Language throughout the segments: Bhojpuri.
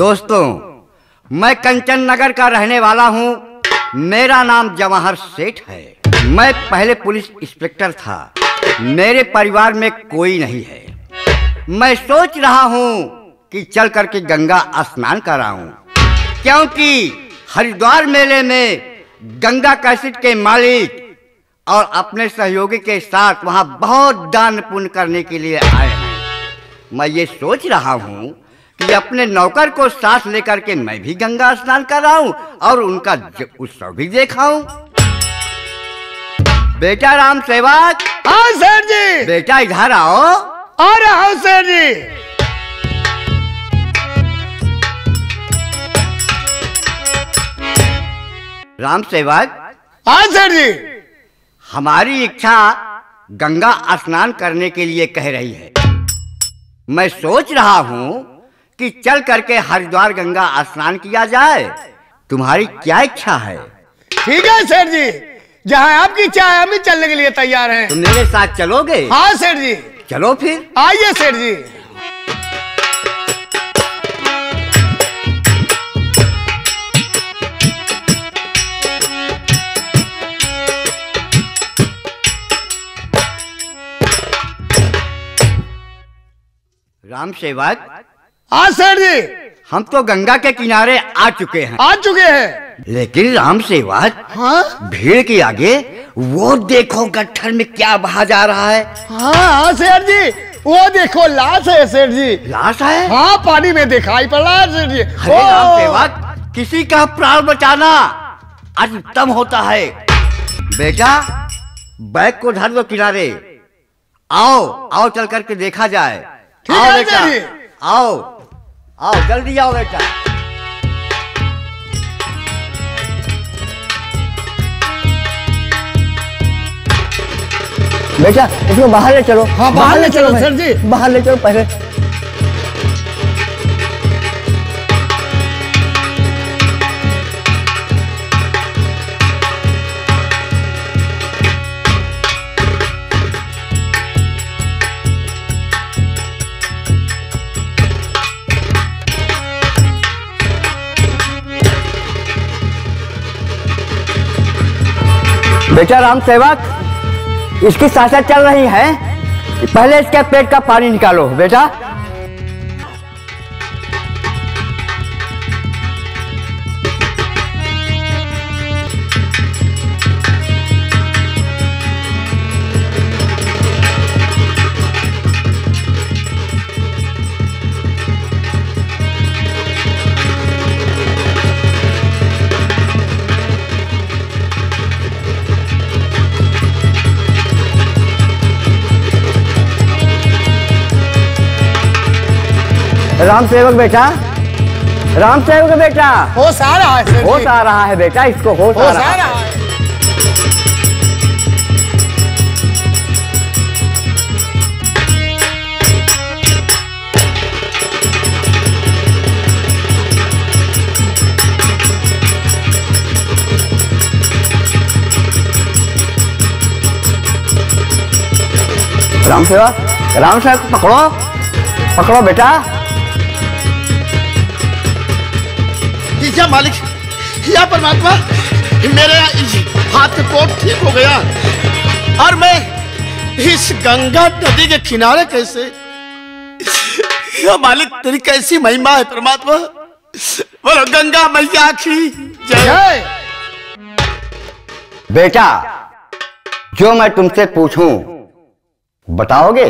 दोस्तों, मैं कंचन नगर का रहने वाला हूँ। मेरा नाम जवाहर सेठ है। मैं पहले पुलिस इंस्पेक्टर था। मेरे परिवार में कोई नहीं है। मैं सोच रहा हूँ कि चल करके गंगा स्नान कराऊं, क्योंकि हरिद्वार मेले में गंगा कैसेट के मालिक और अपने सहयोगी के साथ वहाँ बहुत दान पुण्य करने के लिए आए हैं। मैं ये सोच रहा हूँ कि अपने नौकर को साथ लेकर के मैं भी गंगा स्नान कराऊं और उनका उत्सव भी देखाऊं। बेटा राम सेवक। हाँ सर जी। बेटा इधर आओ। आ रहा हूं सर जी। राम सेवक। हाँ सर जी। हमारी इच्छा गंगा स्नान करने के लिए कह रही है। मैं सोच रहा हूँ कि चल करके हरिद्वार गंगा स्नान किया जाए। तुम्हारी क्या इच्छा है? ठीक है सर जी, जहाँ आपकी इच्छा है हम भी चलने के लिए तैयार हैं। तुम मेरे साथ चलोगे? हाँ सर जी। चलो फिर। आइए सर जी। राम सेवक। हाँ सर जी। हम तो गंगा के किनारे आ चुके हैं। लेकिन राम सेवक, हाँ? भीड़ के आगे वो देखो गट्ठर में क्या बहा जा रहा है। हाँ सर जी, वो देखो लाश है सर जी। लाश है? हाँ, पानी में दिखाई पड़ा सर जी। अरे राम सेवक, किसी का प्राण बचाना आज उत्तम होता है। बेटा बैग को धर दो किनारे। आओ आओ चल करके देखा जाए। आओ बेटा, आओ आओ जल्दी आओ बेटा। बेटा इसको बाहर ले चलो। हाँ बाहर ले चलो सर जी। बाहर ले चलो पहले। बेटा राम सेवक, इसकी सांसें चल रही हैं। पहले इसके पेट का पानी निकालो बेटा। राम सेवक बेटा, राम सेवक बेटा, होश आ रहा है सर जी। होश आ रहा है बेटा, इसको होश आ रहा है। राम सेवक पकड़ो पकड़ो बेटा। या मालिक, या परमात्मा, मेरे हाथ में पोट ठीक हो गया और मैं इस गंगा नदी के किनारे कैसे। या मालिक, तेरी कैसी महिमा है परमात्मा। बोलो गंगा मैया की जय। बेटा जो मैं तुमसे पूछूं बताओगे?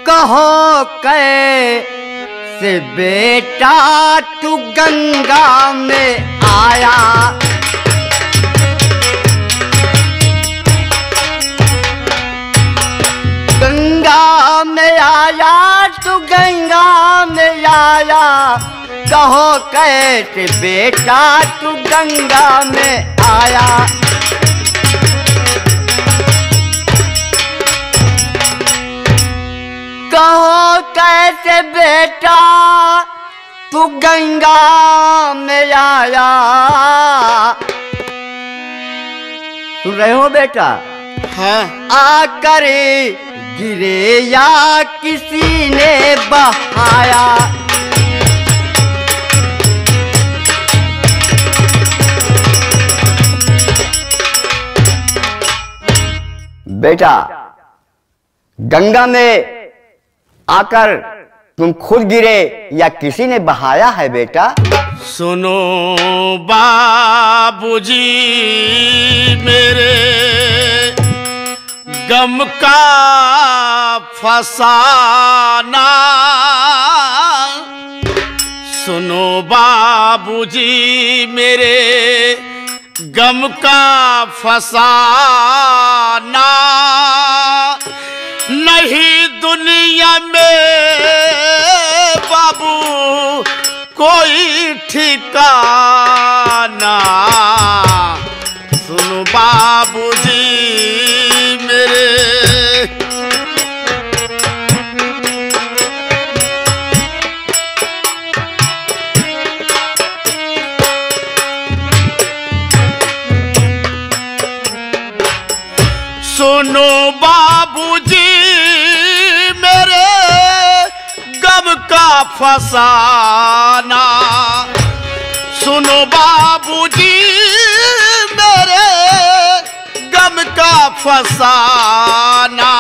कहो कैसे बेटा तू गंगा में आया, गंगा में आया तू गंगा में आया। कहो कैसे बेटा तू गंगा में आया। कहो कैसे बेटा तू गंगा में आया। सुन रहे हो बेटा? हाँ। आकर गिरे या किसी ने बहाया। बेटा, गंगा में आकर तुम खुद गिरे या किसी ने बहाया है बेटा? सुनो बाबूजी मेरे गम का फसाना, सुनो बाबूजी मेरे गम का फसाना, नहीं दुनिया में बाबू कोई ठिकाना, सुनो बाबूजी मेरे। सुनो बाबूजी मेरे गम का फसाना, सुनो बाबूजी मेरे गम का फसाना,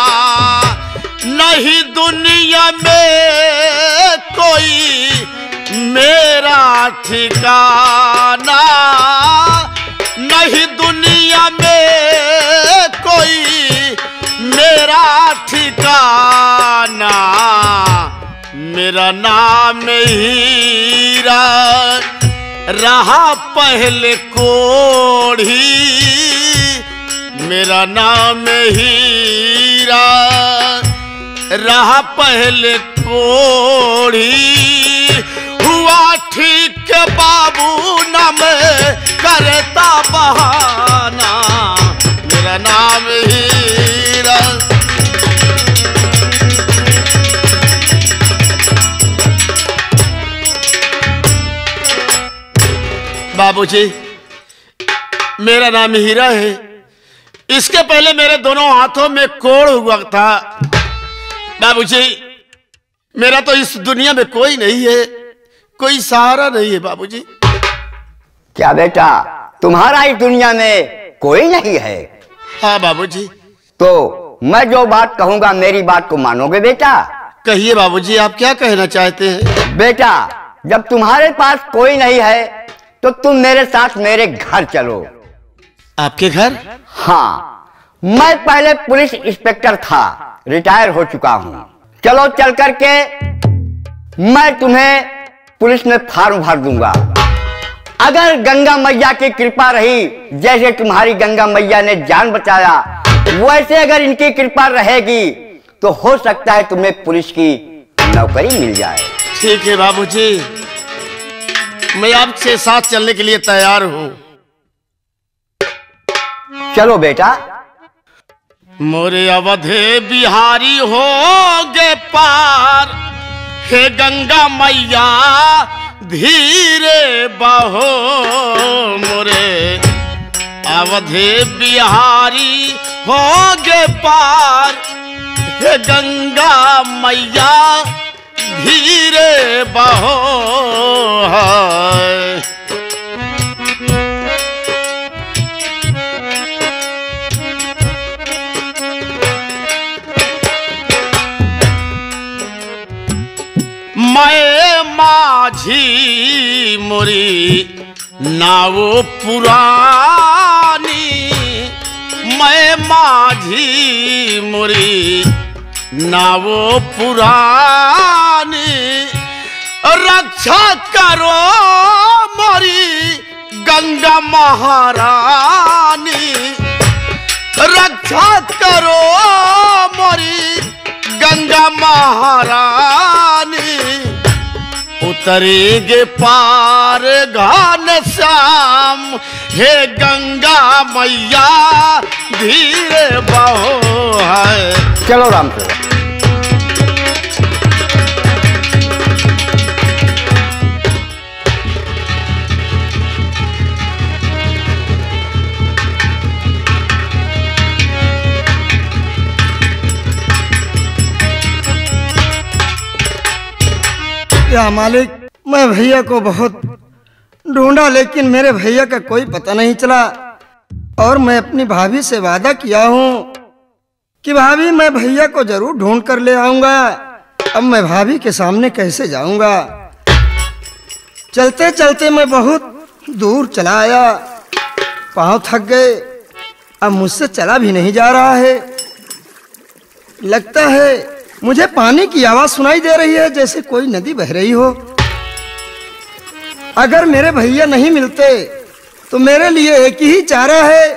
नहीं दुनिया में कोई मेरा ठिकाना, नहीं दुनिया में कोई मेरा ठिकाना, मेरा नाम हीरा रहा पहले कोढ़ी, मेरा नाम हीरा रहा पहले कोढ़ी, हुआ ठीक बाबू नाम करता बहाना, मेरा नाम हीरा। बाबूजी मेरा नाम हीरा है, इसके पहले मेरे दोनों हाथों में कोढ़ हुआ था। बाबूजी मेरा तो इस दुनिया में कोई नहीं है, कोई सहारा नहीं है बाबूजी। क्या बेटा, तुम्हारा इस दुनिया में कोई नहीं है? हाँ बाबूजी। तो मैं जो बात कहूंगा मेरी बात को मानोगे बेटा? कहिए बाबूजी, आप क्या कहना चाहते हैं? बेटा, जब तुम्हारे पास कोई नहीं है तो तुम मेरे साथ मेरे घर चलो। आपके घर? हाँ, मैं पहले पुलिस इंस्पेक्टर था, रिटायर हो चुका हूँ। चलो चल करके मैं तुम्हें पुलिस में फॉर्म भर दूंगा। अगर गंगा मैया की कृपा रही, जैसे तुम्हारी गंगा मैया ने जान बचाया, वैसे अगर इनकी कृपा रहेगी तो हो सकता है तुम्हें पुलिस की नौकरी मिल जाए। ठीक है बाबूजी, मैं आपसे साथ चलने के लिए तैयार हूँ। चलो बेटा। मोरे अवधे बिहारी होगे पार, हे गंगा मैया धीरे बहो, मोरे अवधे बिहारी होगे पार, हे गंगा मैया धीरे बहो। मैं माझी मोरी नावो पुरानी, मैं माझी मोरी नावो पुरानी, रक्षा करो मोरी गंगा महारानी, रक्षा करो मोरी गंगा महारानी, उतरेगे पार घान श्याम, हे गंगा मैया धीरे बहो है। चलो राम चलो। क्या मालिक, मैं भैया को बहुत ढूंढा लेकिन मेरे भैया का कोई पता नहीं चला, और मैं अपनी भाभी से वादा किया हूँ कि भाभी मैं भैया को जरूर ढूंढ कर ले आऊंगा। अब मैं भाभी के सामने कैसे जाऊंगा। चलते चलते मैं बहुत दूर चला आया, पांव थक गए, अब मुझसे चला भी नहीं जा रहा है। लगता है मुझे पानी की आवाज सुनाई दे रही है, जैसे कोई नदी बह रही हो। अगर मेरे भैया नहीं मिलते तो मेरे लिए एक ही चारा है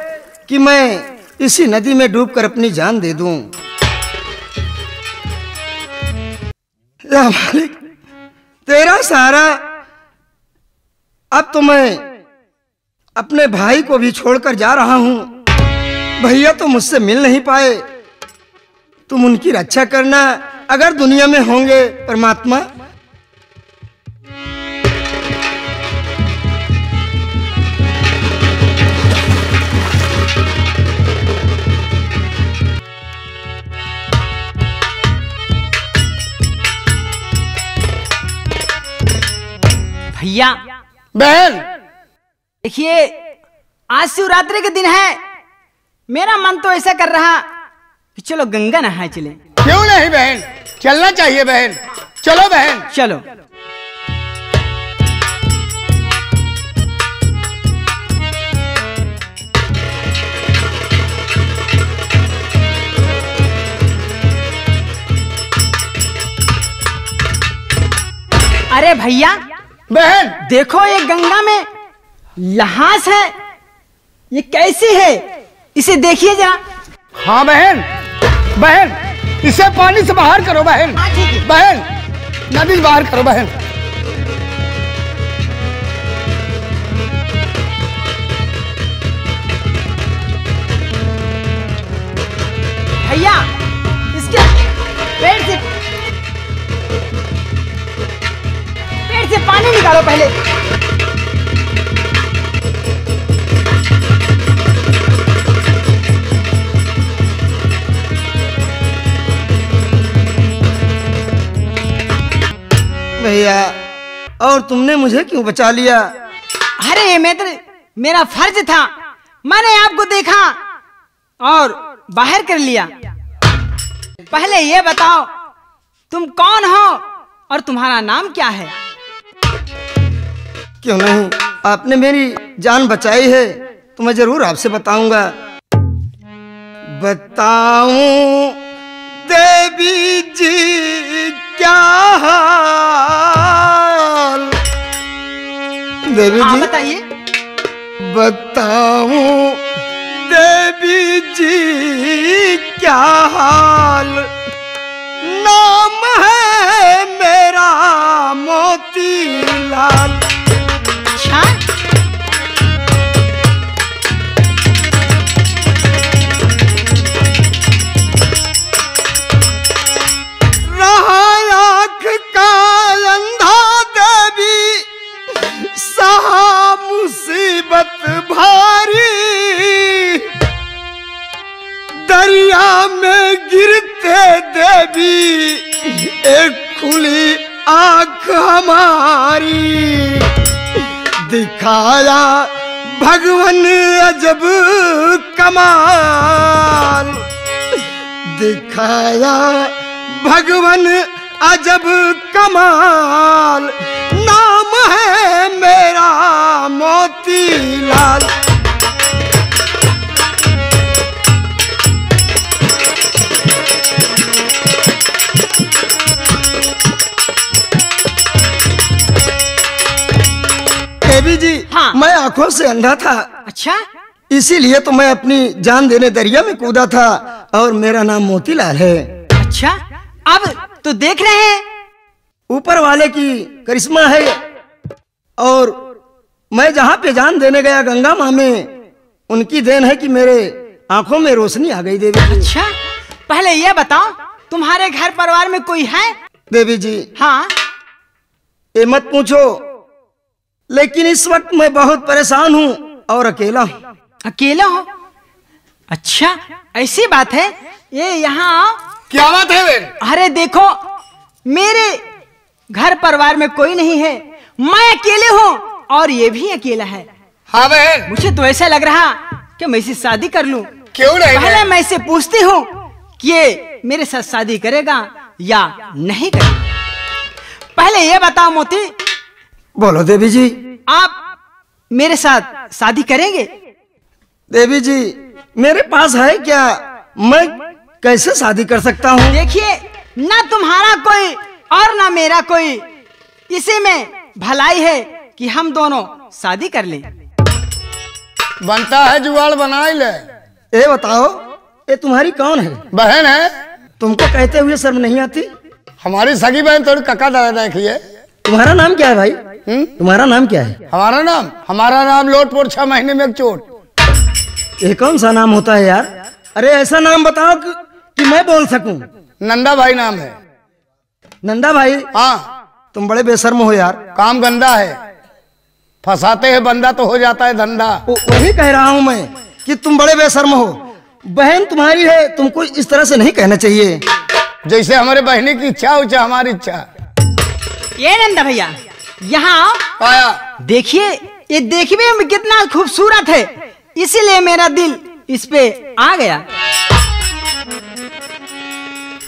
कि मैं इसी नदी में डूबकर अपनी जान दे दूं। या मालिक, तेरा सहारा। अब तो मैं अपने भाई को भी छोड़कर जा रहा हूं। भैया तो मुझसे मिल नहीं पाए, तुम उनकी रक्षा करना अगर दुनिया में होंगे परमात्मा। भैया बहन, देखिए आज शिवरात्रि के दिन है, मेरा मन तो ऐसा कर रहा कि चलो गंगा नहाए चले। क्यों नहीं बहन, चलना चाहिए बहन। चलो बहन। चलो। अरे भैया बहन, देखो ये गंगा में लहास है, ये कैसी है, इसे देखिए जरा। हाँ बहन, बहन इसे पानी से बाहर करो बहन। हाँ, ठीक है। बहन, नदी से बाहर करो बहन। भैया इसके पेट से पानी निकालो पहले। भैया, और तुमने मुझे क्यों बचा लिया? अरे मेरा फर्ज था, मैंने आपको देखा और बाहर कर लिया। पहले ये बताओ तुम कौन हो और तुम्हारा नाम क्या है? क्यों नहीं, आपने मेरी जान बचाई है तो मैं जरूर आपसे बताऊंगा। बताऊं देवी जी क्या हाल? देवी हाँ, जी बताइए। बताऊं देवी जी क्या हाल? नाम है मेरा मोतीलाल। अच्छा, रहा आँख का अंधा देवी, सहा मुसीबत भारी, दरिया में गिरते देवी एक खुली आँख हमारी। दिखाया भगवन अजब कमाल, दिखाया भगवन अजब कमाल। नाम है मेरा मोतीलाल। देवी जी, हाँ। मैं आंखों से अंधा था, अच्छा, इसीलिए तो मैं अपनी जान देने दरिया में कूदा था और मेरा नाम मोतीलाल है। अच्छा, अब तो देख रहे हैं ऊपर वाले की करिश्मा है। और मैं जहाँ पे जान देने गया गंगा माँ में, उनकी देन है कि मेरे आंखों में रोशनी आ गई। देवी जी, अच्छा, पहले ये बताओ तुम्हारे घर परिवार में कोई है? देवी जी, हाँ, ये मत पूछो, लेकिन इस वक्त मैं बहुत परेशान हूँ और अकेला हूँ। अकेला हो? अच्छा, ऐसी बात है, ये यहाँ आओ। क्या बात है बहन? अरे देखो, मेरे घर परिवार में कोई नहीं है, मैं अकेले हूँ और ये भी अकेला है। हाँ बहन। मुझे तो ऐसा लग रहा कि मैं इससे शादी कर लूं। क्यों नहीं पहले बहन? मैं इससे पूछती हूँ कि ये मेरे साथ शादी करेगा या नहीं करेगा। पहले ये बताओ मोती, बोलो देवी जी। आप मेरे साथ शादी करेंगे? देवी जी, मेरे पास है क्या? मैं कैसे शादी कर सकता हूँ? देखिए, ना तुम्हारा कोई और ना मेरा कोई, इसी में भलाई है कि हम दोनों शादी कर लें। बनता है जुगाड़ बना ही ले। ये बताओ, ये तुम्हारी कौन है? बहन है। तुमको कहते हुए शर्म नहीं आती? हमारी सगी बहन थोड़ी कक्का दादा देखिए। तुम्हारा नाम क्या है भाई? तुम्हारा नाम क्या है? हमारा नाम लोटपोट 6 महीने में एक चोट। ये कौन सा नाम होता है यार? अरे ऐसा नाम बताओ कि मैं बोल सकूं। नंदा भाई नाम है। नंदा भाई? हाँ। तुम बड़े बेशर्म हो यार। काम गंदा है, फंसाते हैं बंदा तो हो जाता है धंधा। वही कह रहा हूँ मैं कि तुम बड़े बेशर्म हो। बहन तुम्हारी है, तुमको इस तरह से नहीं कहना चाहिए। जैसे हमारे बहनी की इच्छा उच्छा हमारी इच्छा। ये नंदा भैया, यहाँ आया। देखिए, ये देखने में कितना खूबसूरत है, इसीलिए मेरा दिल इस पे आ गया।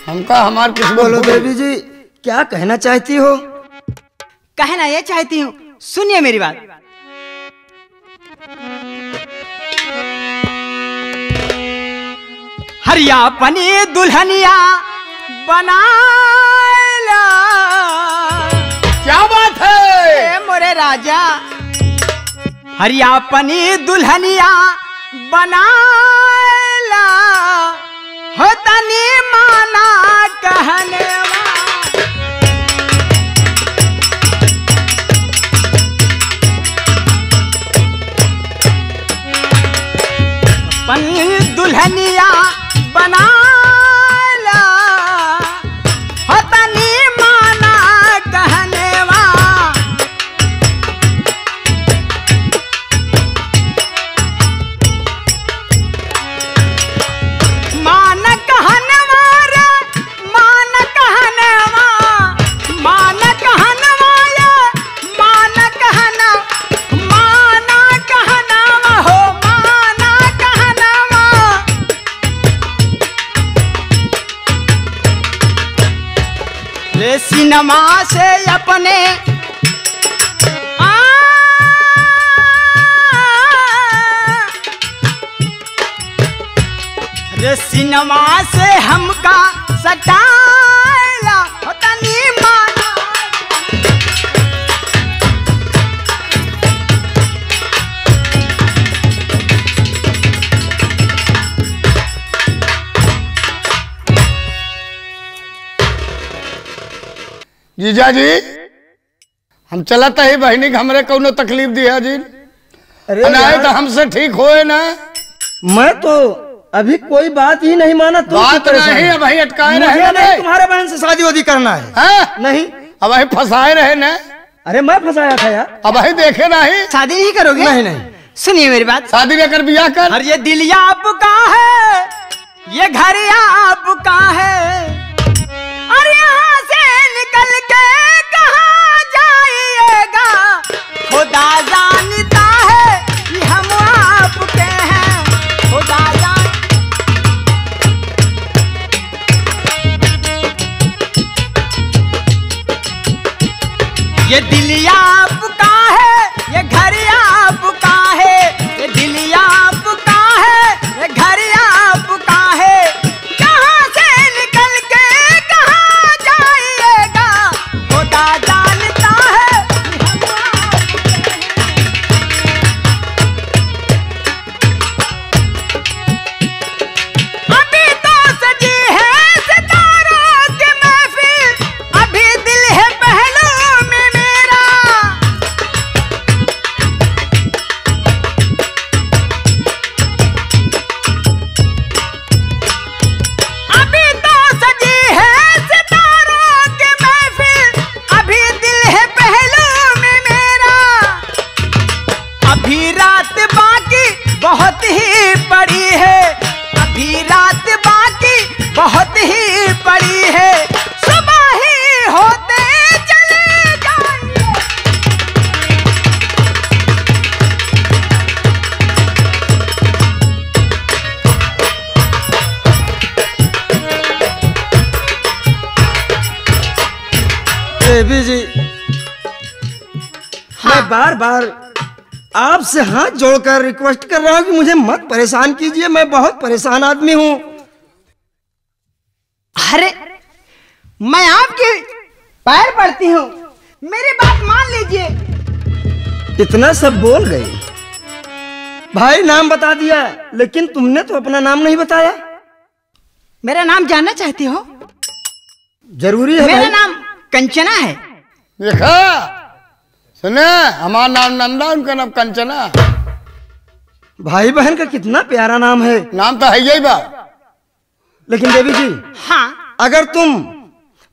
हमका हमार किस बोलो देवी जी, क्या कहना चाहती हो? कहना ये चाहती हूँ, सुनिए मेरी बात। हरिया पनी दुल्हनिया बनाला। क्या बात है मोरे राजा, हरिया पनी दुल्हनिया बनाला, होता नी माना कहने पनी दुल्हनिया बनाला, होता नी माना कहने सिनेमा से अपने रे सिनेमा से हमका सटाला, होता नी माना। जीजा जी, हम चलता है बहनी हमरे कौनो तकलीफ दिया जी। अरे तो हमसे ठीक होए ना। मैं तो अभी कोई बात ही नहीं माना। तुम बात नहीं, अब वही अटकाए रहे नहीं। तुम्हारे बहन से शादी वादी करना है? नहीं, अब वही फंसाए रहे ना। अरे मैं फंसाया था यार। अब वही देखे नहीं। शादी नहीं करोगे? नहीं नहीं, सुनिए मेरी बात। शादी लेकर बियाह कर। और ये दिल आपका है, ये घर आपका है, और यहाँ से निकल के कहाँ जाइएगा, खुदा जानता है कि हम आपके हैं, खुदा जान। ये दिल आपका है, ये घर आपका है, ये दिल आपका है, ये घर आपका है, कहाँ से निकल के कहाँ जाइएगा, खुदा जानता है कि हम अभी तो सजी है सितारों की महफिल, अभी दिल है पहलू में मेरा, देवी जी, मैं बार बार आपसे हाथ जोड़कर रिक्वेस्ट कर रहा हूँ कि मुझे मत परेशान कीजिए, मैं बहुत परेशान आदमी हूँ। अरे मैं आपके पैर पड़ती हूँ, मेरी बात मान लीजिए। इतना सब बोल गए, भाई नाम बता दिया, लेकिन तुमने तो अपना नाम नहीं बताया। मेरा नाम जानना चाहती हो? जरूरी है मेरा भाई। नाम कंचना है। देखा सुने, हमारा नाम नंदा, उनका नाम कंचना। भाई बहन का कितना प्यारा नाम है। नाम तो है यही बा। लेकिन देवी जी, हाँ, अगर तुम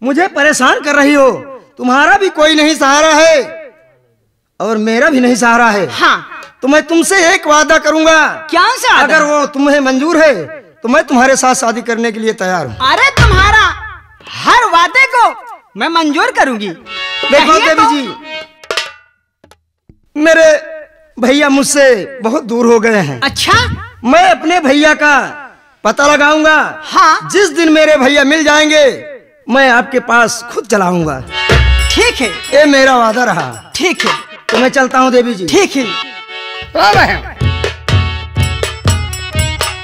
मुझे परेशान कर रही हो, तुम्हारा भी कोई नहीं सहारा है और मेरा भी नहीं सहारा है, हाँ। तो मैं तुमसे एक वादा करूंगा। क्या सा? अगर वो तुम्हें मंजूर है तो मैं तुम्हारे साथ शादी करने के लिए तैयार हूँ। अरे तुम्हारा हर वादे को मैं मंजूर करूंगी। देखो कहिए देवी तो। जी, मेरे भैया मुझसे बहुत दूर हो गए हैं। अच्छा, मैं अपने भैया का पता लगाऊंगा। हाँ। जिस दिन मेरे भैया मिल जाएंगे, मैं आपके पास खुद चलाऊंगा। ठीक है, ये मेरा वादा रहा। ठीक है, तो मैं चलता हूँ देवी जी। ठीक है। बहन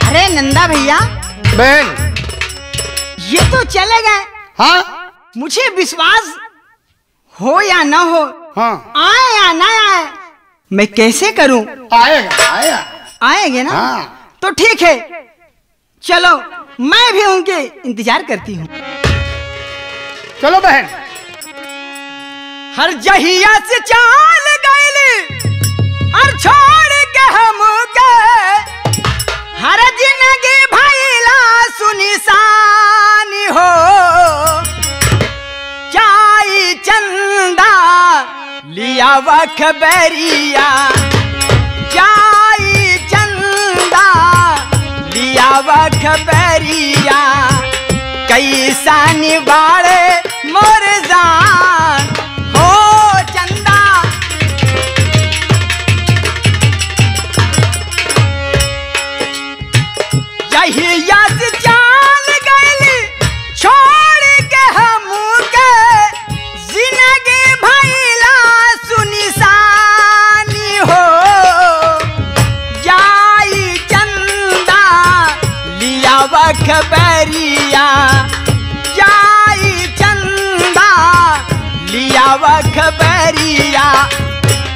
अरे नंदा भैया, बहन, ये तो चले गए। हाँ मुझे विश्वास हो या न हो, हाँ, आए या न आए, मैं कैसे करूं? आएगा आएगा। आएंगे ना? हाँ। तो ठीक है, चलो मैं भी उनके इंतजार करती हूँ। चलो बहन। हर जहिया से चाल गईली और छोड़ के हम गए, हर जिंदगी भइला सुनिसानी हो। चाई चंदा लिया व खबरिया, चाई चंदा लिया व खबरिया, कैसा निबाड़े मोर जान हो चंदा। जहिया से चाल गईली छोड़ के हम के, जिंदगी भइला सुनिसानी हो। जाई चंदा लिया व खबरिया, जाई चंदा लिया व खबरिया,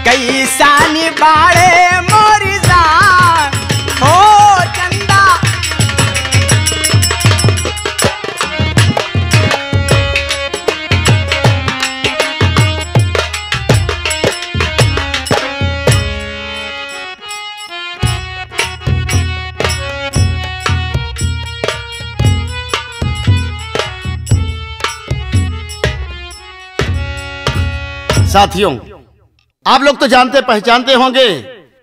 कैसा निबाड़े मोरी जान हो चंदा। साथियों, आप लोग तो जानते पहचानते होंगे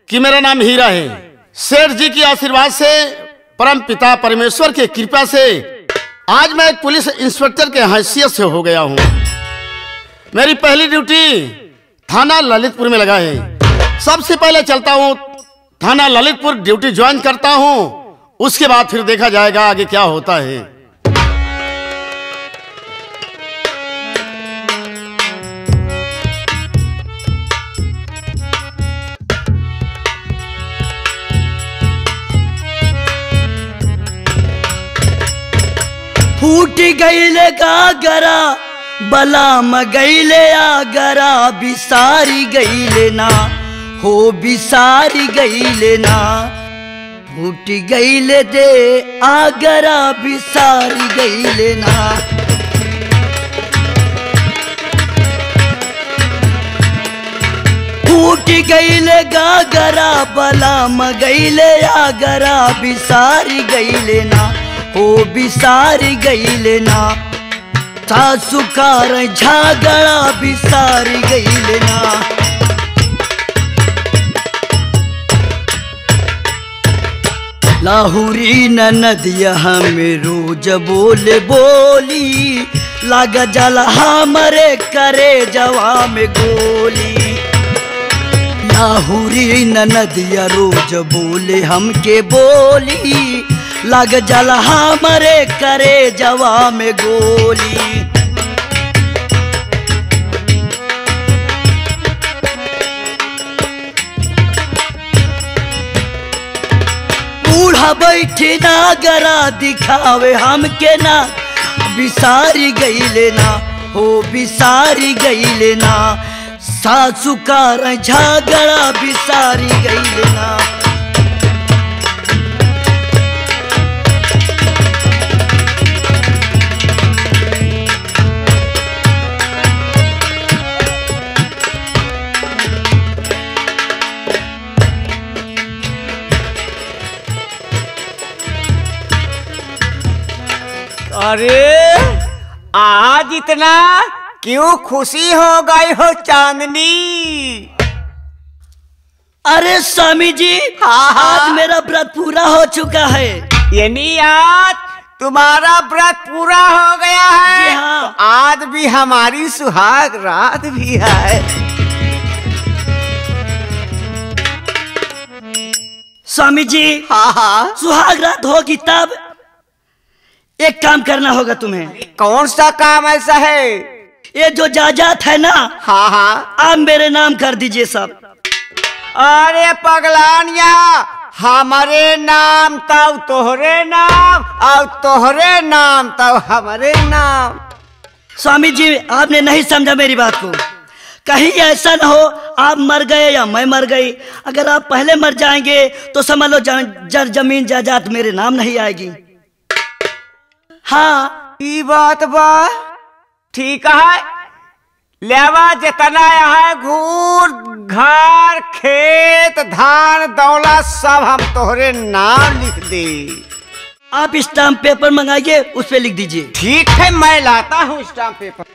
कि मेरा नाम हीरा है। सेठ जी की आशीर्वाद से, परम पिता परमेश्वर की कृपा से आज मैं एक पुलिस इंस्पेक्टर के हैसियत से हो गया हूँ। मेरी पहली ड्यूटी थाना ललितपुर में लगा है। सबसे पहले चलता हूँ थाना ललितपुर, ड्यूटी ज्वाइन करता हूँ, उसके बाद फिर देखा जाएगा आगे क्या होता है। फूट गईले गागरा, बलाम गईले आगरा, बिसारी गईले ना हो, बिसारी गईले ना। फूट गईले दे आगरा, बिसारी गईले ना। फूट गईले गागरा, बलाम गईले आगरा, बिसारी गईले ना हो, बिसारी गईले ना। सासुकार झगड़ा, बिसारी गईले ना। लाहुरी नदिया हमें रोज बोले बोली, लाग जल हमरे करे जवा में गोली। लाहुरी नदिया रोज बोले हमके बोली, लग जल हमरे करे जवा में गोली। यहाँ बैठे ना गरा दिखावे हमके ना, बिसारी गईले ना हो बिसारी गईले ना, सासू का झगड़ा बिसारी गईले ना। अरे आज इतना क्यों खुशी हो गई हो चांदनी? अरे स्वामी जी, आज मेरा व्रत पूरा हो चुका है। यानी आज तुम्हारा व्रत पूरा हो गया है? जी हाँ। तो आज भी हमारी सुहाग रात भी है। स्वामी जी, हाँ, सुहाग रात होगी तब एक काम करना होगा तुम्हें। कौन सा काम ऐसा है? ये जो जायदाद है ना, हाँ, आप मेरे नाम कर दीजिए सब। अरे पगलानिया, हमारे नाम तब तोहरे नाम और तोहरे नाम तब हमारे नाम। स्वामी जी, आपने नहीं समझा मेरी बात को। कहीं ऐसा न हो आप मर गए या मैं मर गई। अगर आप पहले मर जाएंगे तो समझ लो जमीन जायदाद मेरे नाम नहीं आएगी। हाँ, ये बात बा ठीक है। लेवा जितना यहाँ घूर घर खेत धान दौलत सब हम तोहरे नाम लिख दे। आप स्टाम्प पेपर मंगाइए, उस पे लिख दीजिए। ठीक है, मैं लाता हूँ स्टाम्प पेपर।